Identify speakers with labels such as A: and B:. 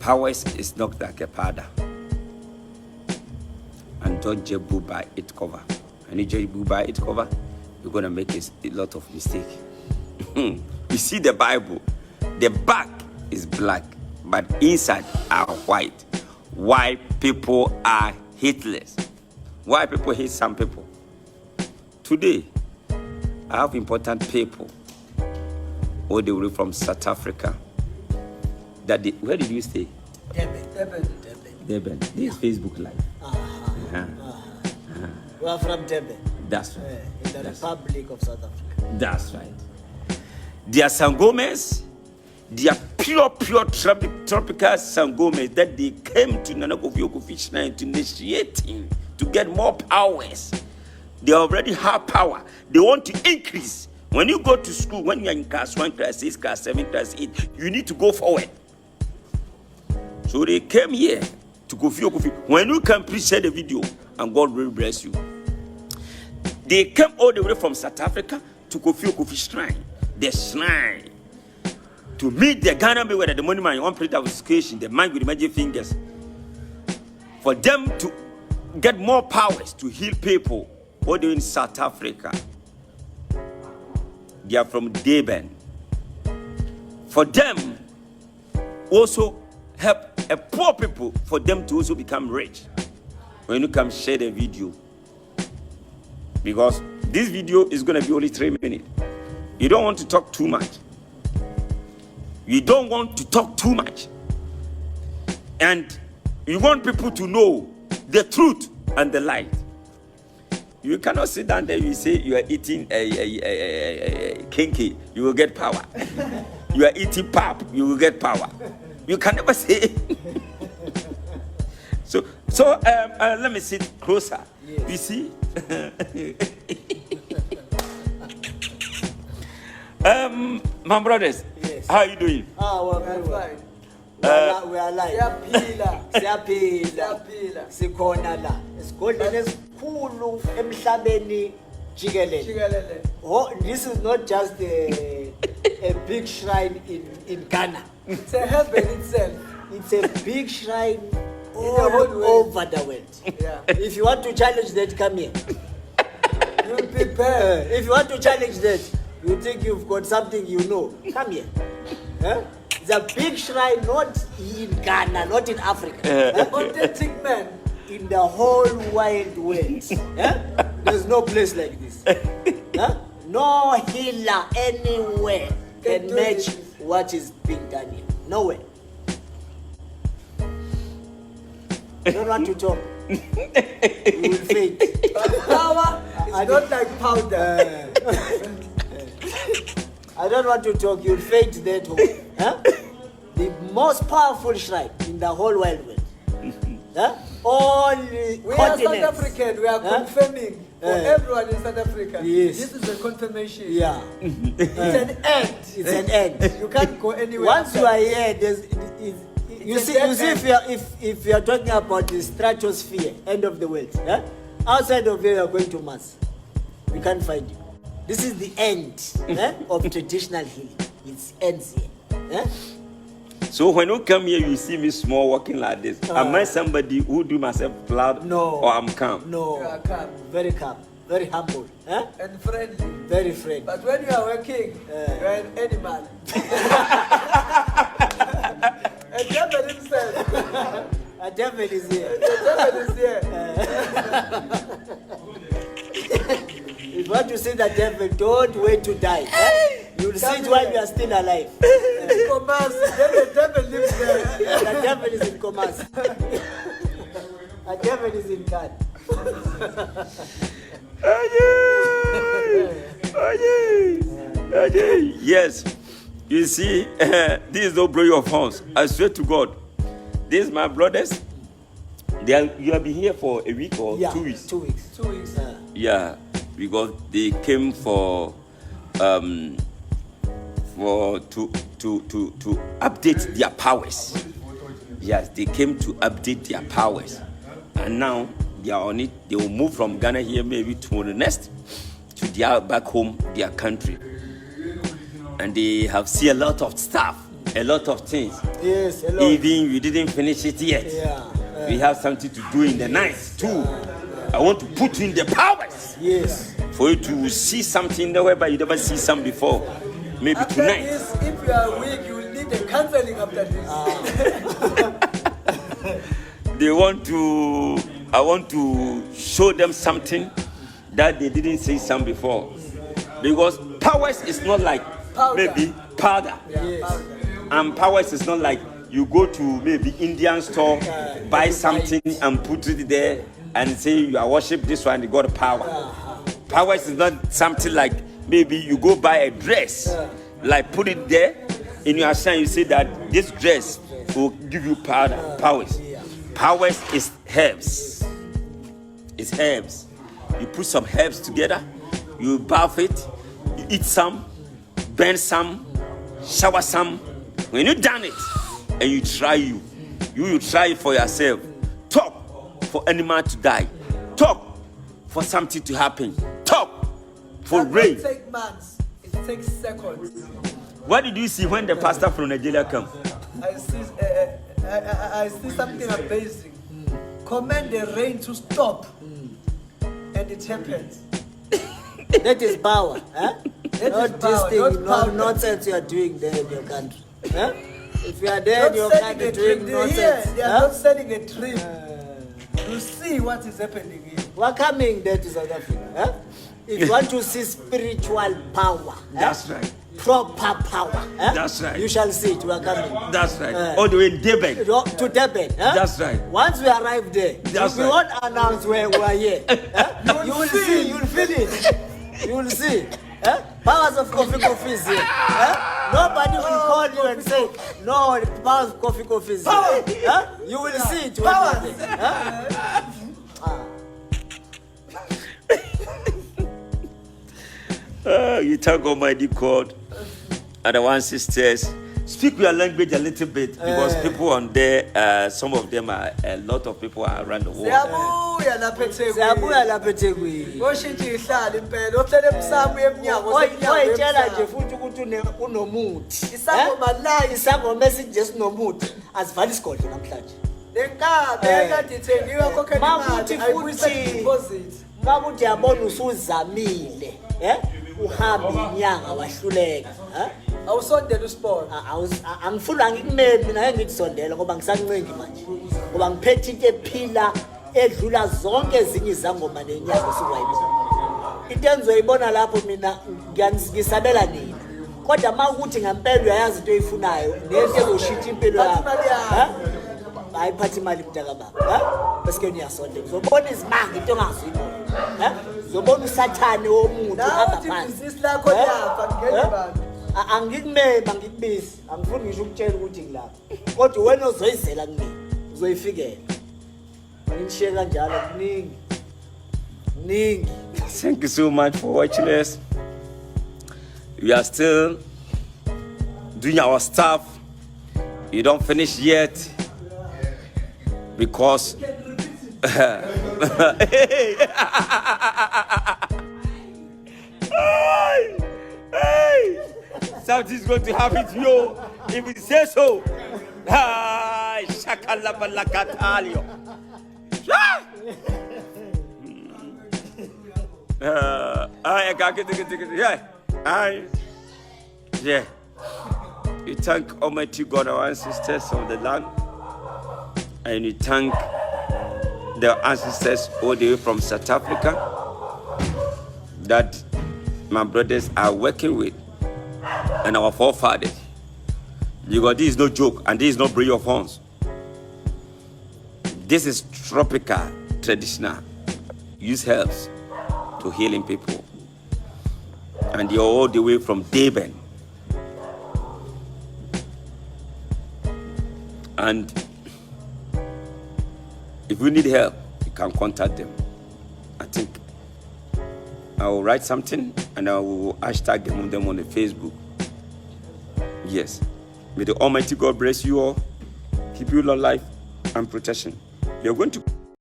A: powers is not like a powder. And don't judge book by its cover. And you judge book by its cover, you're gonna make a lot of mistakes. You see the Bible, the back is black, but inside are white. Why people are hateless? Why people hate some people? Today, I have important people all the way from South Africa. Where did you stay? Durban. This is Facebook Live.
B: We are from Durban.
A: That's right.
B: In the Republic of South Africa.
A: That's right. They are Sangomes. They are pure tropical Sangomes that they came to Nana Kofi Shrine to initiate him, to get more powers. They already have power. They want to increase. When you go to school, when you are in class 1, class 6, class 7, class 8, you need to go forward. So they came here to Kofi. When you can please share the video, and God will bless you. They came all the way from South Africa to Kofi Shrine. The shrine. To meet the Ghana Mayweather, the money man, one plate of education, the man with the magic fingers. For them to get more powers to heal people, all the way in South Africa. They are from Durban. For them, also help a poor people, for them to also become rich. When you come share the video, because this video is going to be only 3 minutes. You don't want to talk too much. You don't want to talk too much. And you want people to know the truth and the light. You cannot sit down there and say you are eating a kinky, you will get power. You are eating pap, you will get power. You can never say. So let me sit closer. Yes. You see? My brothers, yes. How are you doing?
B: We're very fine. We are alive. Oh, this is not just a big shrine in Ghana.
C: It's a heaven itself.
B: It's a big shrine all over the world.
C: Yeah.
B: If you want to challenge that, come here.
C: You'll prepare.
B: If you want to challenge that, you think you've got something you know, come here. It's a big shrine, not in Ghana, not in Africa.
C: Authentic man.
B: In the whole wide world. There's no place like this. No healer anywhere can match what is being done here. Nowhere. I don't want to talk. You will faint.
C: Power is not like powder.
B: I don't want to talk. You'll faint that home. The most powerful shrine in the whole wide world. All
C: we
B: continents.
C: are South African. We are confirming for everyone in South Africa.
B: Yes.
C: This is a confirmation.
B: Yeah.
C: It's an end.
B: It's an end.
C: You can't go anywhere.
B: Once you are here, you see if you are talking about the stratosphere, end of the world. Outside of here, you are going to Mars. We can't find you. This is the end of traditional healing. It ends here.
A: So when you come here, you see me small walking like this. Am I somebody who do myself proud?
B: No.
A: Or I'm calm?
B: No.
C: You are calm.
B: Very calm. Very humble.
C: And friendly.
B: Very friendly.
C: But when you are working, you are an animal. A devil himself.
B: A devil is here.
C: The devil is here.
B: If you want to see the devil, don't wait to die. You'll see it while you are still alive.
C: Commerce. The devil lives there.
B: The devil is in commerce. The devil is in God.
A: Yes. You see, this is no blowing of horns. I swear to God. These my brothers. You have been here for a week or 2 weeks?
B: 2 weeks.
C: 2 weeks.
A: Yeah, because they came to update their powers. Yes, they came to update their powers, and now they are on it. They will move from Ghana here maybe to the next to their back home, their country, and they have seen a lot of stuff. a lot of things.
B: Yes, a lot.
A: Even you didn't finish it yet.
B: Yeah.
A: We have something to do in the night too. I want to put in the powers.
B: Yes.
A: For you to see something whereby you never see some before. Maybe
C: After
A: tonight.
C: this, if you are weak, you will need a counseling after this.
A: I want to show them something that they didn't see some before. Because powers is not like maybe powder.
C: Yes.
A: And powers is not like you go to maybe Indian store, buy something and put it there and say you are worship this one, you got power. Powers is not something like maybe you go buy a dress, like put it there in your hand, you say that this dress will give you powers. Powers is herbs. It's herbs. You put some herbs together, you bath it, you eat some, burn some, shower some. When you done it, and you try you try it for yourself. Talk for any man to die. Talk for something to happen. Talk for rain.
C: It takes months. It takes seconds.
A: What did you see when the pastor from Nigeria came?
C: I see something amazing. Command the rain to stop, and it happens.
B: That is power. Huh?
C: That
B: Not
C: is
B: this
C: power,
B: thing,
C: not power.
B: nonsense you are doing there in your country. Huh? If you are there in
C: Not
B: your
C: selling
B: country
C: a
B: doing
C: dream.
B: nonsense.
C: They are not selling a dream. You see what is happening here.
B: We're coming there to South Africa. Huh? If you want to see spiritual power,
A: That's right.
B: proper power,
A: That's right.
B: you shall see it. We are coming.
A: That's right. All the way in Durban.
B: To Durban. Huh?
A: That's right.
B: Once we arrive there,
A: That's
B: we
A: right.
B: won't announce where we are here. Huh? You will see, you will feel it. You will see. Huh? Powers of Kofi Kofi is here. Huh? Nobody will call you and say, no, the powers of Kofi Kofi is here. Huh? You will see it.
C: Powers.
A: You thank Almighty God and the one sisters. Speak your language a little bit because people on there, some of them are, a lot of people are around the world.
C: Siyabuya lapha eThekwini.
B: Siyabuya lapha eThekwini.
C: Oshintsha ihlala impela. Ohlele emsamo yemnyango.
B: Oyitshela nje futhi ukuthi unomuthi.
C: Isangoma la
B: Isangoma esinje sinomuthi. Asivali isigodlo namhlanje.
C: lenkabe ekade ithengiwe khokhe
B: Makuthi
C: imali ayibuyise
B: futhi
C: deposit.
B: makuthi yabona usuzamile, uhambe inyanga wahluleka,
C: Awusondela usport.
B: angifuna ngikumeme mina ngeke ngidisondela ngoba ngisancengi manje. Ngoba ngiphethe into ephila edlula zonke ezinye izangoma nenyanga esiwayibona. Into enzoyibona lapho mina ngisabela nini. Kodwa makuthi ngempela uyayazi into oyifunayo nento ezoshintsha impilo yakho. Ayiphathi imali mntaka baba, bese ke niyasondela uzobona izimanga into ongazuyibona, uzobona usathane womuntu hamba
C: Nathi
B: phansi.
C: business lakho liyafa ngeke bantu.
B: Angikumema ngikubisi, angifuni ngisho ukutshela ukuthi ngilapha. Kodwa wena ozoyizela kimi, uzoyifikela. Ngishiye kanjalo kuningi. Kuningi.
A: Thank you so much for watching us. We are still doing our stuff. You don't finish yet because hey, something's going to happen to you if you say so. Shakalabalakatalio. Yeah. You thank Almighty God, our ancestors of the land, and you thank the ancestors all the way from South Africa that my brothers are working with, and our forefathers. Because this is no joke, and this is no break of horns. This is tropical, traditional. Use herbs to healing people. And you're all the way from Durban. And if you need help, you can contact them. I think I will write something and I will hashtag them on the Facebook. Yes. May the Almighty God bless you all, keep you long life and protection. You're going to